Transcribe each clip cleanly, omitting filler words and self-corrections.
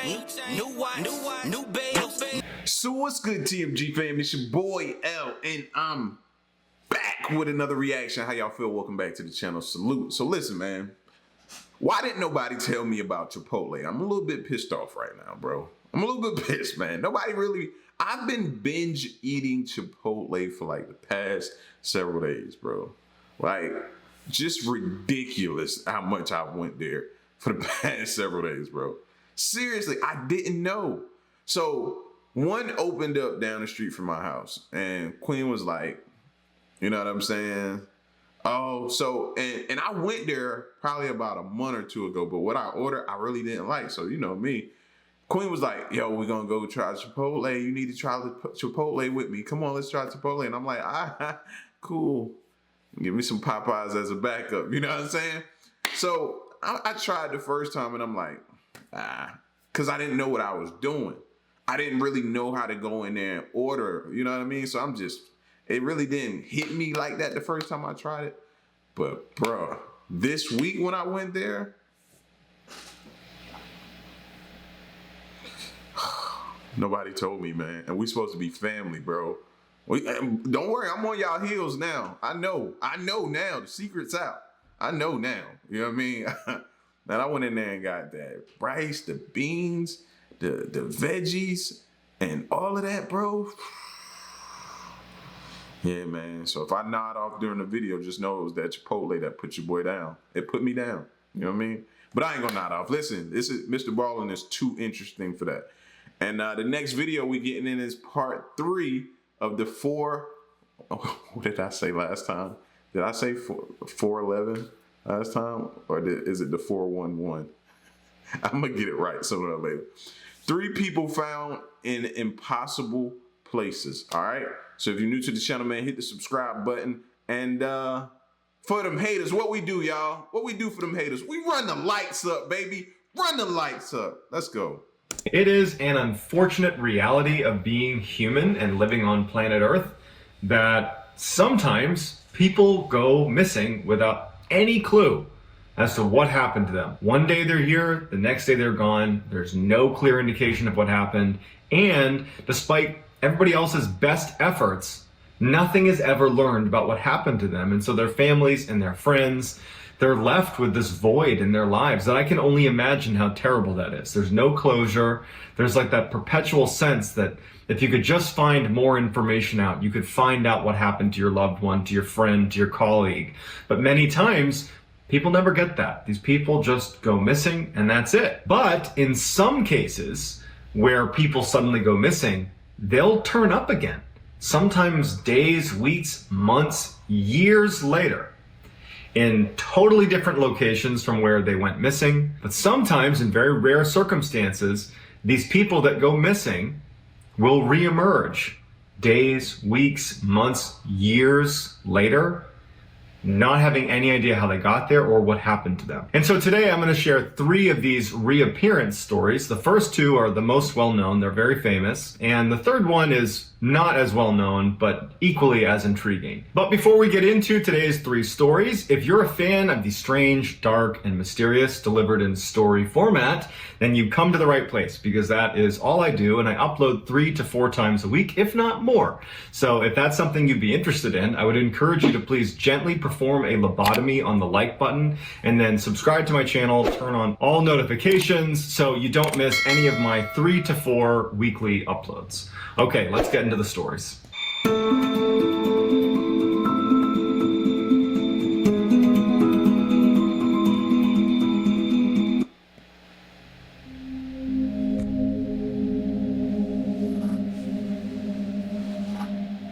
new watch, new bells. So what's good, TMG fam? It's your boy L, and I'm back with another reaction. How y'all feel? Welcome back to the channel. Salute. So listen, man. Why didn't nobody tell me about Chipotle? I'm a little bit pissed off right now, bro. I'm a little bit pissed, man. Nobody really... I've been binge eating Chipotle for like the past several days, bro. Like, just ridiculous how much I went there for the past several days, bro. Seriously, I didn't know. So one opened up down the street from my house, and Queen was like, you know what I'm saying? Oh, so, and I went there probably about a month or two ago, but what I ordered, I really didn't like. So, you know me. Queen was like, yo, we're going to go try Chipotle. You need to try Chipotle with me. Come on, let's try Chipotle. And I'm like, cool. Give me some Popeyes as a backup. You know what I'm saying? So I tried the first time, and I'm like, because I didn't know what I was doing. I didn't really know how to go in there and order. You know what I mean? So I'm just... It really didn't hit me like that the first time I tried it. But, bro, this week when I went there, nobody told me, man. And we supposed to be family, bro. Don't worry, I'm on y'all heels now. I know now. The secret's out. I know now. You know what I mean? Man, I went in there and got that rice, the beans, the veggies, and all of that, bro. Yeah, man. So if I nod off during the video, just know it was that Chipotle that put your boy down. It put me down. You know what I mean? But I ain't gonna nod off. Listen, this is Mr. Ballin is too interesting for that. And the next video we getting in is part 3 of the 4. Oh, what did I say last time? Did I say 411 last time, or is it the 411? I'm gonna get it right sooner or later. 3 people found in impossible places. All right. So if you're new to the channel, man, hit the subscribe button. And for them haters, what we do, y'all? What we do for them haters? We run the lights up, baby. Run the lights up. Let's go. It is an unfortunate reality of being human and living on planet Earth that sometimes people go missing without any clue as to what happened to them. One day they're here, the next day they're gone. There's no clear indication of what happened. And despite everybody else's best efforts, nothing is ever learned about what happened to them. And so their families and their friends, they're left with this void in their lives that I can only imagine how terrible that is. There's no closure. There's like that perpetual sense that if you could just find more information out, you could find out what happened to your loved one, to your friend, to your colleague. But many times, people never get that. These people just go missing and that's it. But in some cases where people suddenly go missing, they'll turn up again. Sometimes days, weeks, months, years later, in totally different locations from where they went missing. But sometimes, in very rare circumstances, these people that go missing will reemerge days, weeks, months, years later, not having any idea how they got there or what happened to them. And so today I'm going to share 3 of these reappearance stories. The first 2 are the most well-known. They're very famous. And the third one is not as well-known, but equally as intriguing. But before we get into today's 3 stories, if you're a fan of the strange, dark, and mysterious delivered in story format, then you come to the right place, because that is all I do, and I upload 3 to 4 times a week, if not more. So if that's something you'd be interested in, I would encourage you to please gently perform a lobotomy on the like button, and then subscribe to my channel, turn on all notifications so you don't miss any of my 3 to 4 weekly uploads. Okay, let's get into the stories.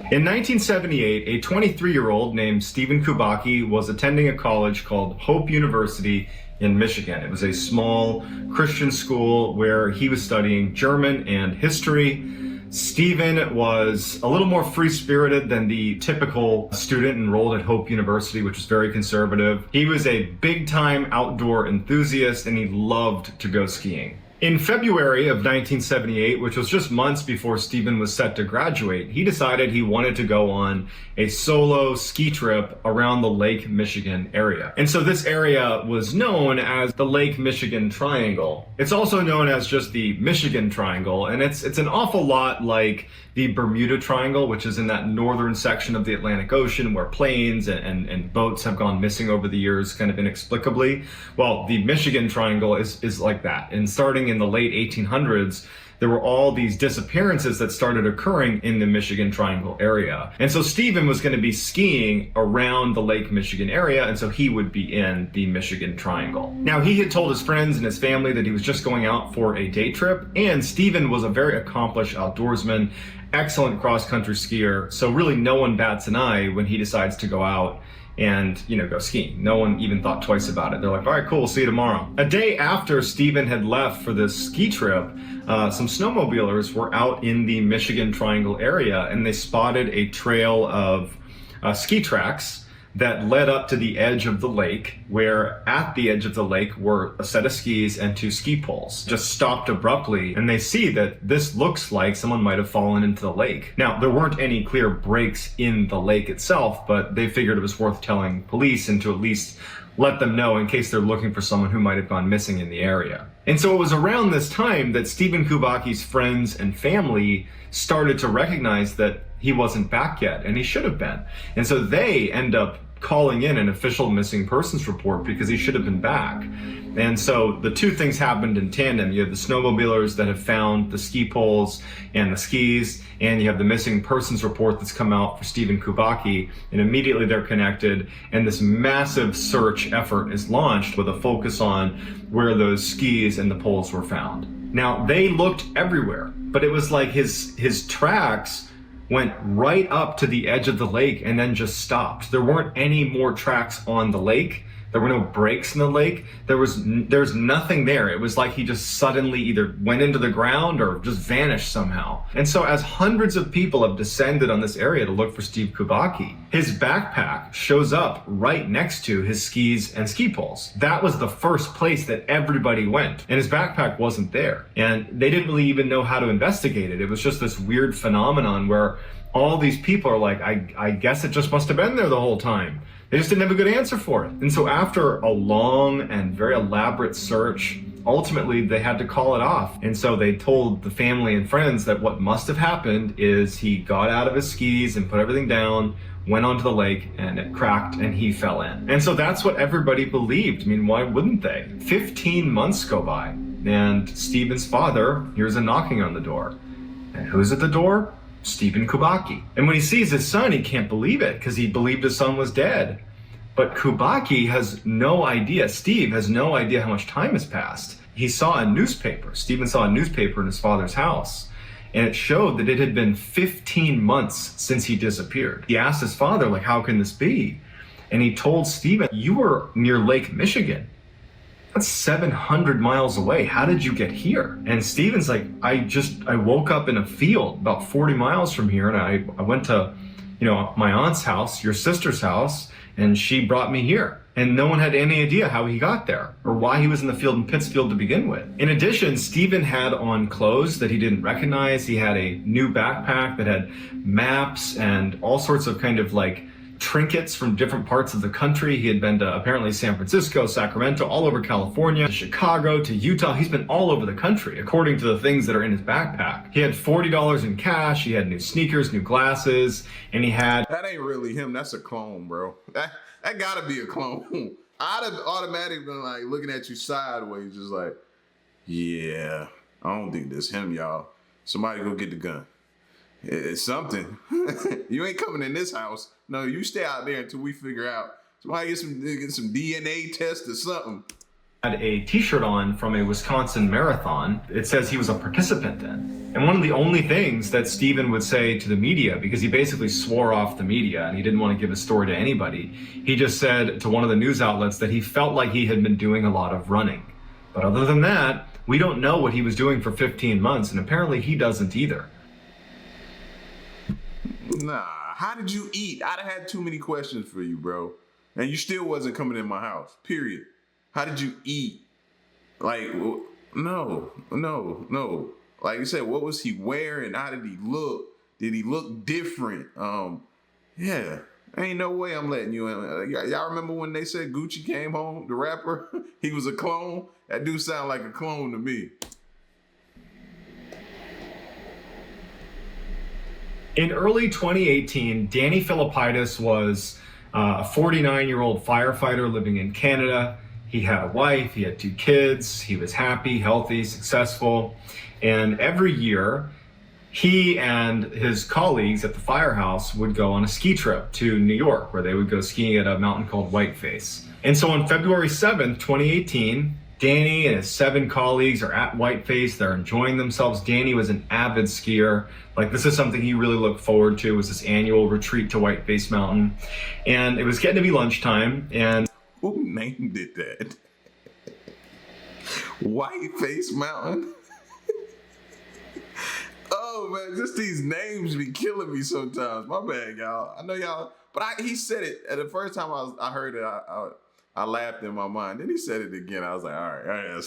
In 1978, a 23-year-old named Stephen Kubaki was attending a college called Hope University in Michigan. It was a small Christian school where he was studying German and history. Stephen was a little more free-spirited than the typical student enrolled at Hope University, which is very conservative. He was a big-time outdoor enthusiast, and he loved to go skiing. In February of 1978, which was just months before Stephen was set to graduate, he decided he wanted to go on a solo ski trip around the Lake Michigan area. And so this area was known as the Lake Michigan Triangle. It's also known as just the Michigan Triangle, and it's an awful lot like the Bermuda Triangle, which is in that northern section of the Atlantic Ocean where planes and boats have gone missing over the years kind of inexplicably. Well, the Michigan Triangle is like that. And starting in the late 1800s, there were all these disappearances that started occurring in the Michigan Triangle area. And so Stephen was going to be skiing around the Lake Michigan area, and so he would be in the Michigan Triangle. Now, he had told his friends and his family that he was just going out for a day trip, and Stephen was a very accomplished outdoorsman, excellent cross-country skier, so really no one bats an eye when he decides to go out and, go skiing. No one even thought twice about it. They're like, all right, cool, see you tomorrow. A day after Stephen had left for this ski trip, some snowmobilers were out in the Michigan Triangle area, and they spotted a trail of ski tracks that led up to the edge of the lake, where at the edge of the lake were a set of skis and 2 ski poles. Just stopped abruptly, and they see that this looks like someone might have fallen into the lake. Now, there weren't any clear breaks in the lake itself, but they figured it was worth telling police and to at least let them know in case they're looking for someone who might have gone missing in the area. And so it was around this time that Stephen Kubaki's friends and family started to recognize that he wasn't back yet, and he should have been. And so they end up calling in an official missing persons report because he should have been back. And so the two things happened in tandem. You have the snowmobilers that have found the ski poles and the skis, and you have the missing persons report that's come out for Stephen Kubaki, and immediately they're connected, and this massive search effort is launched with a focus on where those skis and the poles were found. Now, they looked everywhere, but it was like his tracks went right up to the edge of the lake and then just stopped. There weren't any more tracks on the lake. There were no breaks in the lake. There's nothing there. It was like he just suddenly either went into the ground or just vanished somehow. And so as hundreds of people have descended on this area to look for Steve Kubaki, his backpack shows up right next to his skis and ski poles. That was the first place that everybody went, and his backpack wasn't there. And they didn't really even know how to investigate it. It was just this weird phenomenon where all these people are like, I guess it just must have been there the whole time. They just didn't have a good answer for it. And so after a long and very elaborate search, ultimately they had to call it off. And so they told the family and friends that what must have happened is he got out of his skis and put everything down, went onto the lake, and it cracked and he fell in. And so that's what everybody believed. I mean, why wouldn't they? 15 months go by, and Stephen's father hears a knocking on the door. And who's at the door? Stephen Kubaki. And when he sees his son, he can't believe it because he believed his son was dead. But Kubaki has no idea, Steve has no idea how much time has passed. He saw a newspaper, Stephen saw a newspaper in his father's house, and it showed that it had been 15 months since he disappeared. He asked his father, like, how can this be? And he told Stephen, you were near Lake Michigan. That's 700 miles away. How did you get here? And Stephen's like, I woke up in a field about 40 miles from here, and I went to, my aunt's house, your sister's house, and she brought me here. And no one had any idea how he got there or why he was in the field in Pittsfield to begin with. In addition, Stephen had on clothes that he didn't recognize. He had a new backpack that had maps and all sorts of kind of like trinkets from different parts of the country. He had been to apparently San Francisco, Sacramento, all over California, to Chicago, to Utah. He's been all over the country, according to the things that are in his backpack. He had $40 in cash, he had new sneakers, new glasses, and he had... That ain't really him, that's a clone, bro. That gotta be a clone. I'd have automatically been like looking at you sideways, just like, yeah, I don't think this him, y'all. Somebody go get the gun. It's something. You ain't coming in this house. No, you stay out there until we figure out. Somebody get some DNA test or something. Had a t-shirt on from a Wisconsin marathon. It says he was a participant in. And one of the only things that Stephen would say to the media, because he basically swore off the media and he didn't want to give his story to anybody, he just said to one of the news outlets that he felt like he had been doing a lot of running. But other than that, we don't know what he was doing for 15 months, and apparently he doesn't either. Nah, how did you eat? I'd have had too many questions for you, bro. And you still wasn't coming in my house, period. How did you eat? Like, No. Like you said, what was he wearing? How did he look? Did he look different? Yeah. Ain't no way I'm letting you in. Y'all remember when they said Gucci came home, the rapper? He was a clone? That dude sound like a clone to me. In early 2018, Danny Phillipis was a 49-year-old firefighter living in Canada. He had a wife, he had 2 kids, he was happy, healthy, successful. And every year, he and his colleagues at the firehouse would go on a ski trip to New York, where they would go skiing at a mountain called Whiteface. And so on February 7th, 2018, Danny and his 7 colleagues are at Whiteface. They're enjoying themselves. Danny was an avid skier. Like, this is something he really looked forward to, was this annual retreat to Whiteface Mountain. And it was getting to be lunchtime, and who named it that? Whiteface Mountain? Oh man, just these names be killing me sometimes. My bad, y'all. I know y'all, but he said it at the first time I heard it. I laughed in my mind. Then he said it again. I was like, all right,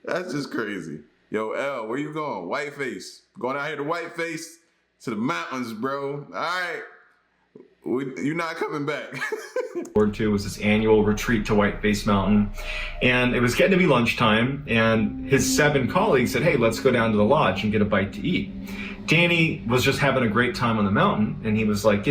that's just crazy. Yo, L, where you going? Whiteface. Going out here to Whiteface, to the mountains, bro. All right. You're not coming back. Forward to was this annual retreat to Whiteface Mountain. And it was getting to be lunchtime, and his 7 colleagues said, hey, let's go down to the lodge and get a bite to eat. Danny was just having a great time on the mountain, and he was like,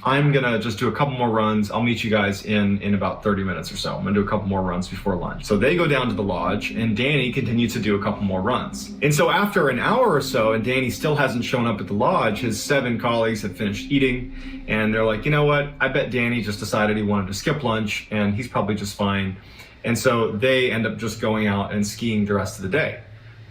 I'm gonna just do a couple more runs. I'll meet you guys in about 30 minutes or so. I'm gonna do a couple more runs before lunch. So they go down to the lodge, and Danny continues to do a couple more runs. And so after an hour or so, and Danny still hasn't shown up at the lodge, his 7 colleagues have finished eating, and they're like, you know what? I bet Danny just decided he wanted to skip lunch, and he's probably just fine. And so they end up just going out and skiing the rest of the day.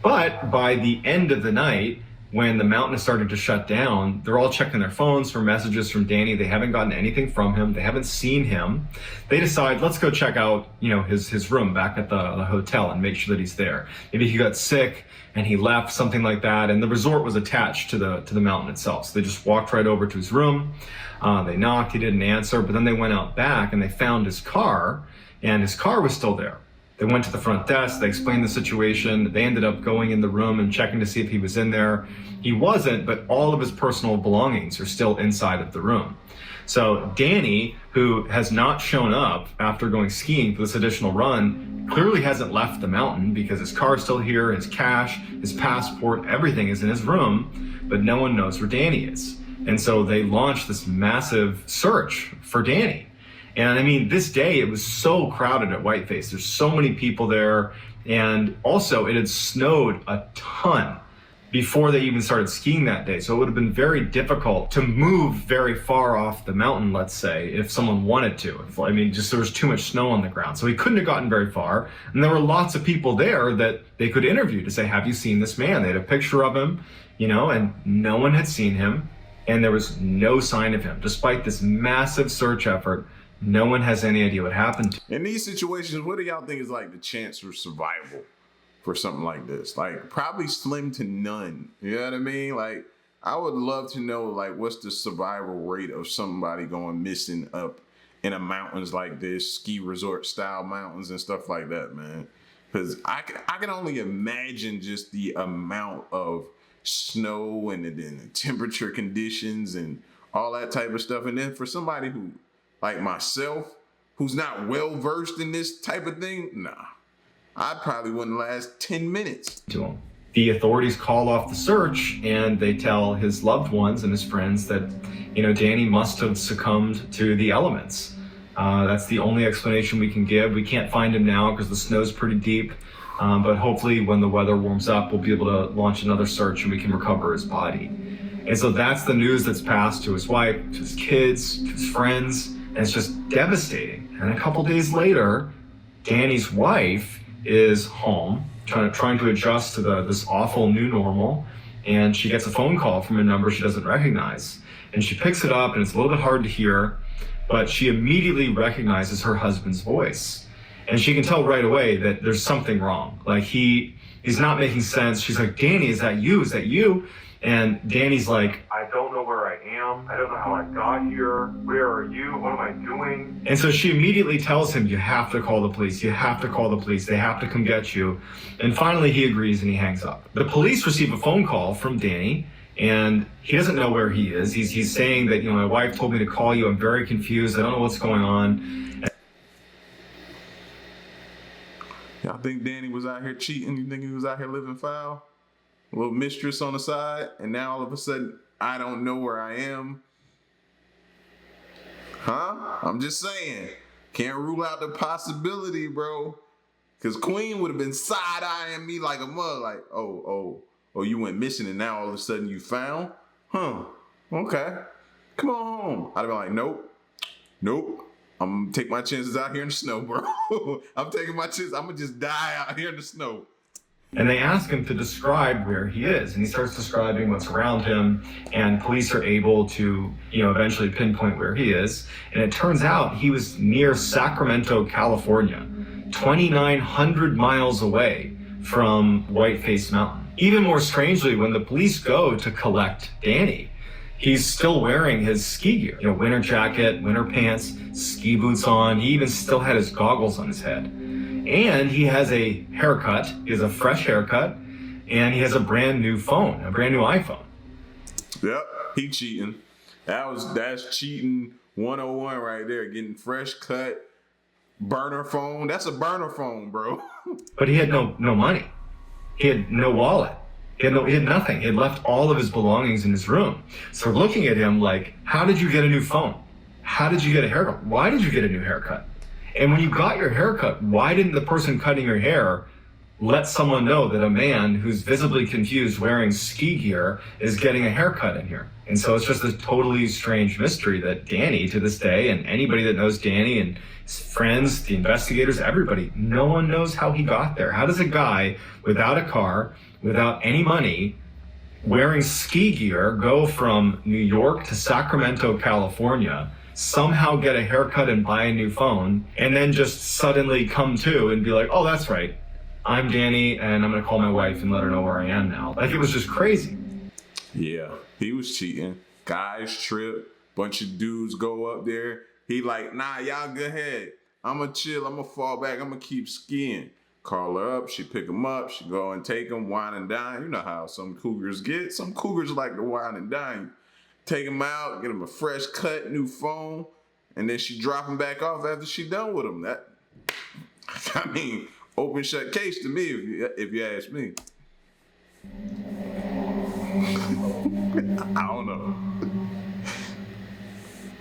But by the end of the night, when the mountain is starting to shut down, they're all checking their phones for messages from Danny. They haven't gotten anything from him. They haven't seen him. They decide, let's go check out, his room back at the hotel and make sure that he's there. Maybe he got sick and he left, something like that. And the resort was attached to the mountain itself. So they just walked right over to his room. They knocked, he didn't answer, but then they went out back and they found his car, and his car was still there. They went to the front desk, they explained the situation. They ended up going in the room and checking to see if he was in there. He wasn't, but all of his personal belongings are still inside of the room. So Danny, who has not shown up after going skiing for this additional run, clearly hasn't left the mountain because his car's still here, his cash, his passport, everything is in his room, but no one knows where Danny is. And so they launched this massive search for Danny. And I mean, this day, it was so crowded at Whiteface. There's so many people there. And also, it had snowed a ton before they even started skiing that day. So it would have been very difficult to move very far off the mountain, let's say, if someone wanted to. There was too much snow on the ground. So he couldn't have gotten very far. And there were lots of people there that they could interview to say, have you seen this man? They had a picture of him, and no one had seen him. And there was no sign of him. Despite this massive search effort, no one has any idea what happened. In these situations, what do y'all think is like the chance for survival for something like this? Like, probably slim to none. You know what I mean? Like, I would love to know, like, what's the survival rate of somebody going missing up in a mountains like this, ski resort style mountains and stuff like that, man. Because I can only imagine just the amount of snow and the temperature conditions and all that type of stuff. And then for somebody who, like myself, who's not well versed in this type of thing, nah, I probably wouldn't last 10 minutes. To him. The authorities call off the search, and they tell his loved ones and his friends that, Danny must have succumbed to the elements. That's the only explanation we can give. We can't find him now because the snow's pretty deep, but hopefully when the weather warms up, we'll be able to launch another search and we can recover his body. And so that's the news that's passed to his wife, to his kids, to his friends. And it's just devastating. And a couple days later, Danny's wife is home, trying to adjust to this awful new normal. And she gets a phone call from a number she doesn't recognize. And she picks it up, and it's a little bit hard to hear, but she immediately recognizes her husband's voice. And she can tell right away that there's something wrong. Like, he's not making sense. She's like, Danny, is that you? Is that you? And Danny's like, I don't know where I I am. I don't know how I got here. Where are you? What am I doing? And so she immediately tells him, you have to call the police. You have to call the police. They have to come get you. And finally he agrees and he hangs up. The police receive a phone call from Danny, and he doesn't know where he is. He's saying that, my wife told me to call you. I'm very confused. I don't know what's going on. Y'all think Danny was out here cheating? You think he was out here living foul? A little mistress on the side, and now all of a sudden, I don't know where I am? Huh? I'm just saying. Can't rule out the possibility, bro. Because Queen would have been side-eyeing me like a mug, like, oh, you went missing and now all of a sudden you found? Huh. Okay. Come on home. I'd have been like, nope. I'm gonna take my chances out here in the snow, bro. I'm taking my chances. I'm gonna just die out here in the snow. And they ask him to describe where he is, and he starts describing what's around him, and police are able to, eventually pinpoint where he is. And it turns out he was near Sacramento, California, 2,900 miles away from Whiteface Mountain. Even more strangely, when the police go to collect Danny, he's still wearing his ski gear, winter jacket, winter pants, ski boots on. He even still had his goggles on his head. And he has a haircut. He has a fresh haircut, and he has a brand new phone, a brand new iPhone. Yep, he cheating. That's cheating 101 right there. Getting fresh cut, burner phone. That's a burner phone, bro. But he had no money. He had no wallet. He had nothing. He had left all of his belongings in his room. So looking at him like, how did you get a new phone? How did you get a haircut? Why did you get a new haircut? And when you got your haircut, why didn't the person cutting your hair let someone know that a man who's visibly confused wearing ski gear is getting a haircut in here? And so it's just a totally strange mystery that Danny, to this day, and anybody that knows Danny and his friends, the investigators, everybody, no one knows how he got there. How does a guy without a car, without any money, wearing ski gear, go from New York to Sacramento, California, somehow get a haircut and buy a new phone, and then just suddenly come to and be like, oh, that's right, I'm Danny, and I'm gonna call my wife and let her know where I am now. Like, it was just crazy. Yeah, he was cheating. Guys trip, bunch of dudes go up there. He like, nah, y'all go ahead. I'ma chill, I'ma fall back, I'ma keep skiing. Call her up, she pick him up, she go and take him, wine and dine. You know how some cougars get. Some cougars like to wine and dine. Take him out, get him a fresh cut, new phone, and then she drop him back off after she done with him. That, I mean, open shut case to me, if you ask me. I don't know.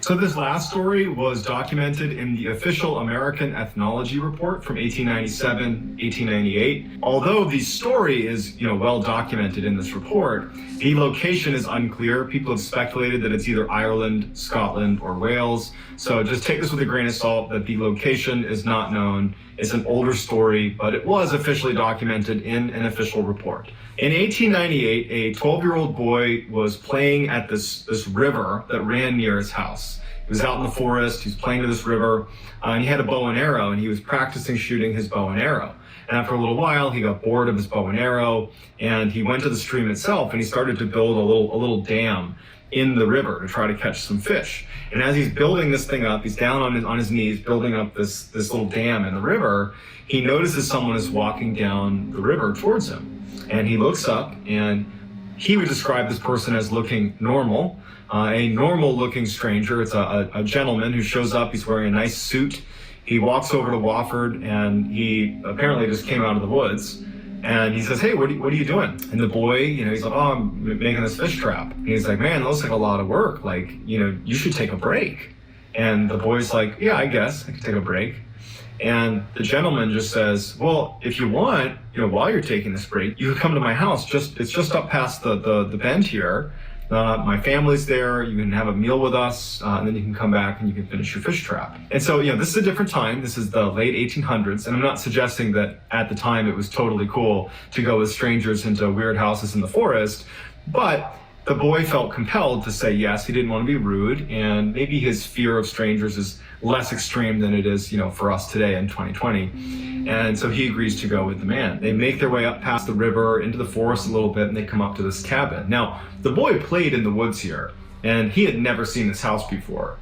So this last story was documented in the official American Ethnology Report from 1897, 1898. Although the story is, well documented in this report, the location is unclear. People have speculated that it's either Ireland, Scotland, or Wales. So just take this with a grain of salt that the location is not known. It's an older story, but it was officially documented in an official report. In 1898, a 12-year-old boy was playing at this river that ran near his house. He was out in the forest, he was playing to this river, and he had a bow and arrow, and he was practicing shooting his bow and arrow. And after a little while, he got bored of his bow and arrow, and he went to the stream itself, and he started to build a little dam in the river to try to catch some fish. And as he's building this thing up, he's down on his knees building up this little dam in the river, he notices someone is walking down the river towards him. And he looks up, and he would describe this person as looking normal, a normal-looking stranger. It's a gentleman who shows up. He's wearing a nice suit. He walks over to Wofford, and he apparently just came out of the woods. And he says, hey, what are you doing? And the boy, he's like, oh, I'm making this fish trap. And he's like, man, that looks like a lot of work. Like, you should take a break. And the boy's like, yeah, I guess I could take a break. And the gentleman just says, well, if you want, while you're taking this break, you can come to my house. It's just up past the bend here. My family's there. You can have a meal with us, and then you can come back and you can finish your fish trap. And so, this is a different time. This is the late 1800s, and I'm not suggesting that at the time it was totally cool to go with strangers into weird houses in the forest, but the boy felt compelled to say yes. He didn't want to be rude, and maybe his fear of strangers is less extreme than it is, for us today in 2020. And so he agrees to go with the man. They make their way up past the river into the forest a little bit, and they come up to this cabin. Now, the boy played in the woods here and he had never seen this house before.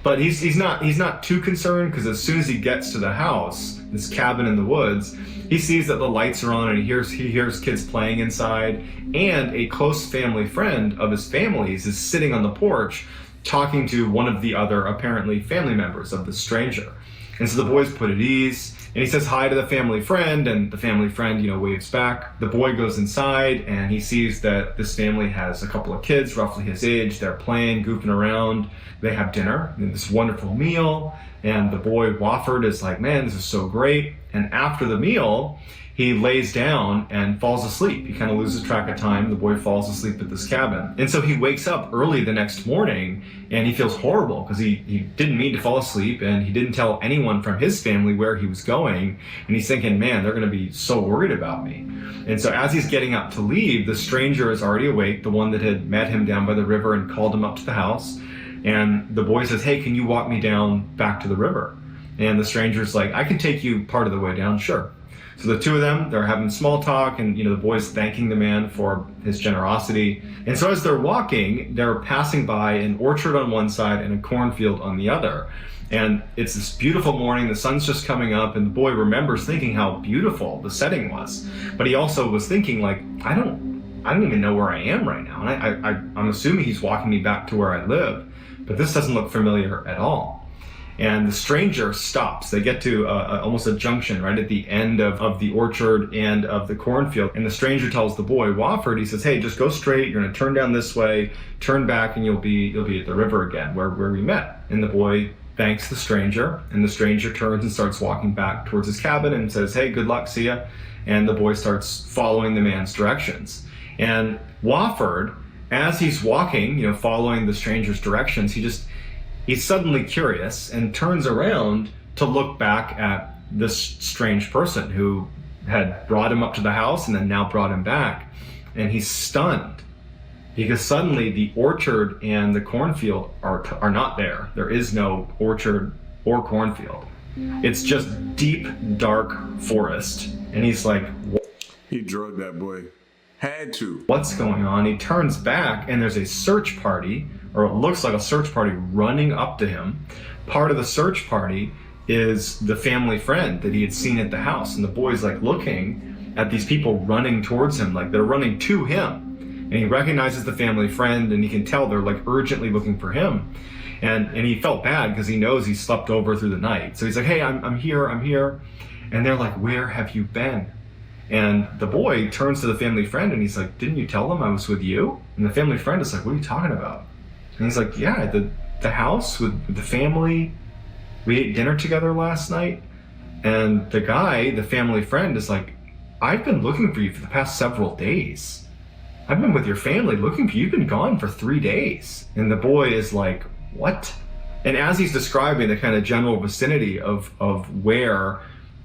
But he's not too concerned, because as soon as he gets to the house, this cabin in the woods, he sees that the lights are on, and he hears kids playing inside, and a close family friend of his family's is sitting on the porch talking to one of the other apparently family members of the stranger. And so the boy's put at ease, and he says hi to the family friend, and the family friend, waves back. The boy goes inside, and he sees that this family has a couple of kids roughly his age. They're playing, goofing around. They have dinner, and this wonderful meal, and the boy Wofford is like, man, this is so great. And after the meal, he lays down and falls asleep. He kind of loses track of time. The boy falls asleep at this cabin. And so he wakes up early the next morning, and he feels horrible because he didn't mean to fall asleep, and he didn't tell anyone from his family where he was going. And he's thinking, man, they're going to be so worried about me. And so as he's getting up to leave, the stranger is already awake, the one that had met him down by the river and called him up to the house. And the boy says, hey, can you walk me down back to the river? And the stranger's like, I can take you part of the way down, sure. So the two of them, they're having small talk, and the boy's thanking the man for his generosity. And so as they're walking, they're passing by an orchard on one side and a cornfield on the other. And it's this beautiful morning, the sun's just coming up, and the boy remembers thinking how beautiful the setting was. But he also was thinking, like, I don't even know where I am right now. And I'm assuming he's walking me back to where I live, but this doesn't look familiar at all. And the stranger stops. They get to almost a junction right at the end of the orchard and of the cornfield. And the stranger tells the boy, Wofford, he says, hey, just go straight. You're going to turn down this way, turn back, and you'll be at the river again where we met. And the boy thanks the stranger, and the stranger turns and starts walking back towards his cabin and says, hey, good luck, see ya. And the boy starts following the man's directions. And Wofford, as he's walking, following the stranger's directions, he's suddenly curious and turns around to look back at this strange person who had brought him up to the house and then now brought him back. And he's stunned because suddenly the orchard and the cornfield are not there. There is no orchard or cornfield. It's just deep, dark forest. And he's like, He drugged that boy. Had to. What's going on? He turns back, and there's a search party, or it looks like a search party, running up to him. Part of the search party is the family friend that he had seen at the house. And the boy's like looking at these people running towards him, like they're running to him. And he recognizes the family friend, and he can tell they're like urgently looking for him. And he felt bad because he knows he slept over through the night. So he's like, hey, I'm here. And they're like, where have you been? And the boy turns to the family friend and he's like, didn't you tell them I was with you? And the family friend is like, what are you talking about? And he's like, yeah, the house with the family. We ate dinner together last night. And the guy, the family friend, is like, I've been looking for you for the past several days. I've been with your family looking for you. You've been gone for 3 days. And the boy is like, what? And as he's describing the kind of general vicinity of where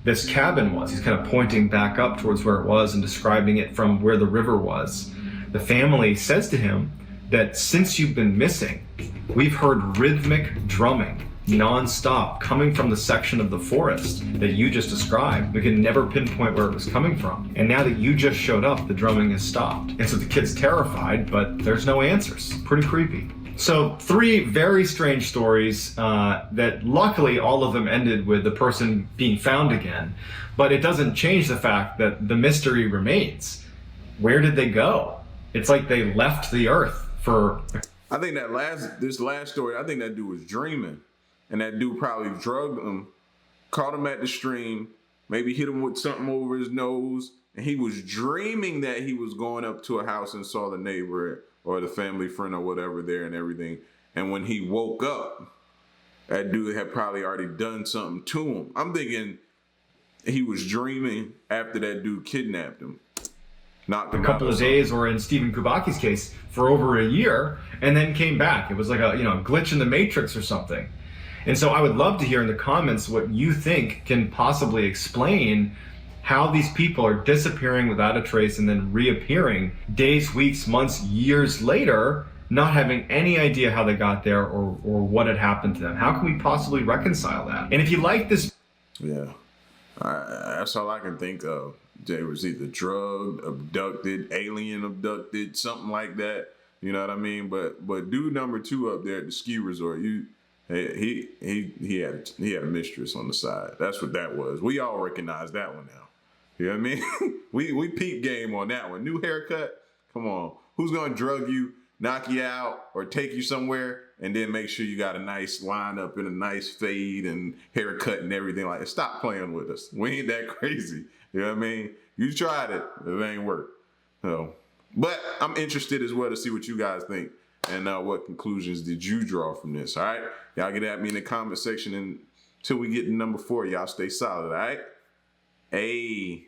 this cabin was, he's kind of pointing back up towards where it was and describing it from where the river was. The family says to him that since you've been missing, we've heard rhythmic drumming non-stop coming from the section of the forest that you just described. We could never pinpoint where it was coming from. And now that you just showed up, the drumming has stopped. And so the kid's terrified, but there's no answers. Pretty creepy. So 3 very strange stories that luckily all of them ended with the person being found again, but it doesn't change the fact that the mystery remains. Where did they go? It's like they left the earth for... I think this last story, I think that dude was dreaming, and that dude probably drugged him, caught him at the stream, maybe hit him with something over his nose, and he was dreaming that he was going up to a house and saw the neighbor or the family friend or whatever there and everything. And when he woke up, that dude had probably already done something to him. I'm thinking he was dreaming after that dude kidnapped him. Knocked him a couple of days, or in Stephen Kubaki's case, for over a year, and then came back. It was like a glitch in the matrix or something. And so I would love to hear in the comments what you think can possibly explain how these people are disappearing without a trace and then reappearing days, weeks, months, years later, not having any idea how they got there or what had happened to them. How can we possibly reconcile that? And if you like this... Yeah, that's all I can think of. They was either drugged, abducted, alien abducted, something like that. You know what I mean? But dude number 2 up there at the ski resort, he had a mistress on the side. That's what that was. We all recognize that one now. You know what I mean? we peep game on that one. New haircut. Come on. Who's gonna drug you, knock you out, or take you somewhere, and then make sure you got a nice lineup and a nice fade and haircut and everything like that? Stop playing with us. We ain't that crazy. You know what I mean? You tried it. It ain't work. So, but I'm interested as well to see what you guys think and what conclusions did you draw from this. All right, y'all get at me in the comment section, and until we get to number 4, y'all stay solid. All right. Hey.